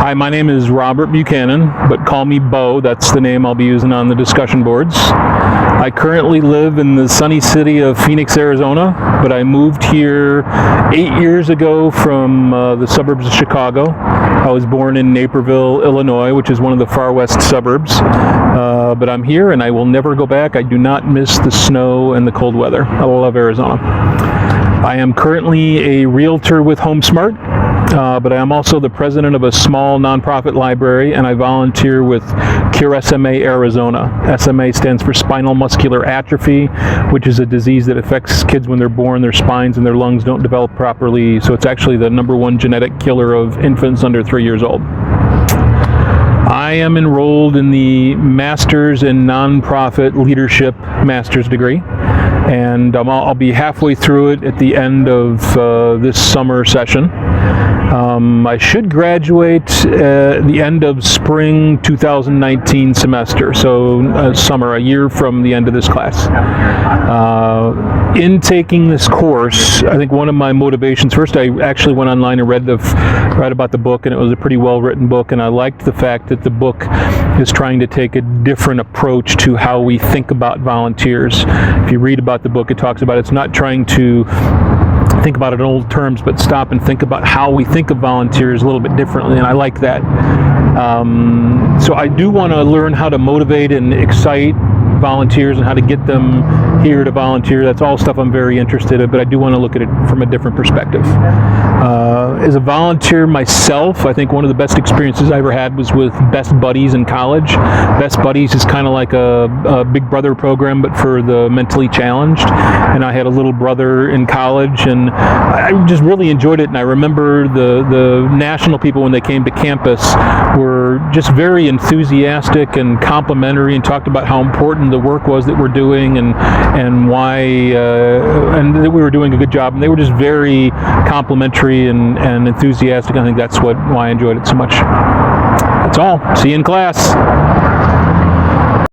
Hi, my name is Robert Buchanan, but call me Bo. That's the name I'll be using on the discussion boards. I currently live in the sunny city of Phoenix, Arizona, but I moved here 8 years ago from the suburbs of Chicago. I was born in Naperville, Illinois, which is one of the far west suburbs, but I'm here and I will never go back. I do not miss the snow and the cold weather. I love Arizona. I am currently a realtor with HomeSmart. But I am also the president of a small nonprofit library, and I volunteer with Cure SMA Arizona. SMA stands for Spinal Muscular Atrophy, which is a disease that affects kids when they're born. Their spines and their lungs don't develop properly, so it's actually the #1 genetic killer of infants under 3 years old. I am enrolled in the Master's in Nonprofit Leadership Master's degree, and I'll be halfway through it at the end of this summer session. I should graduate at the end of spring 2019 semester, so summer, a year from the end of this class. In taking this course, I think one of my motivations, first I actually went online and read about the book, and it was a pretty well written book, and I liked the fact that the book is trying to take a different approach to how we think about volunteers. If you read about the book, it talks about it's not trying to think about it in old terms, but stop and think about how we think of volunteers a little bit differently, and I like that. So I do want to learn how to motivate and excite volunteers and how to get them here to volunteer. That's all stuff I'm very interested in, but I do want to look at it from a different perspective. As a volunteer myself, I think one of the best experiences I ever had was with Best Buddies in college. Best Buddies is kind of like a Big Brother program, but for the mentally challenged. And I had a little brother in college, and I just really enjoyed it. And I remember the national people, when they came to campus, were just very enthusiastic and complimentary and talked about how important the work was that we're doing and why and that we were doing a good job. And they were just very complimentary and enthusiastic. I think that's why I enjoyed it so much. That's all. See you in class.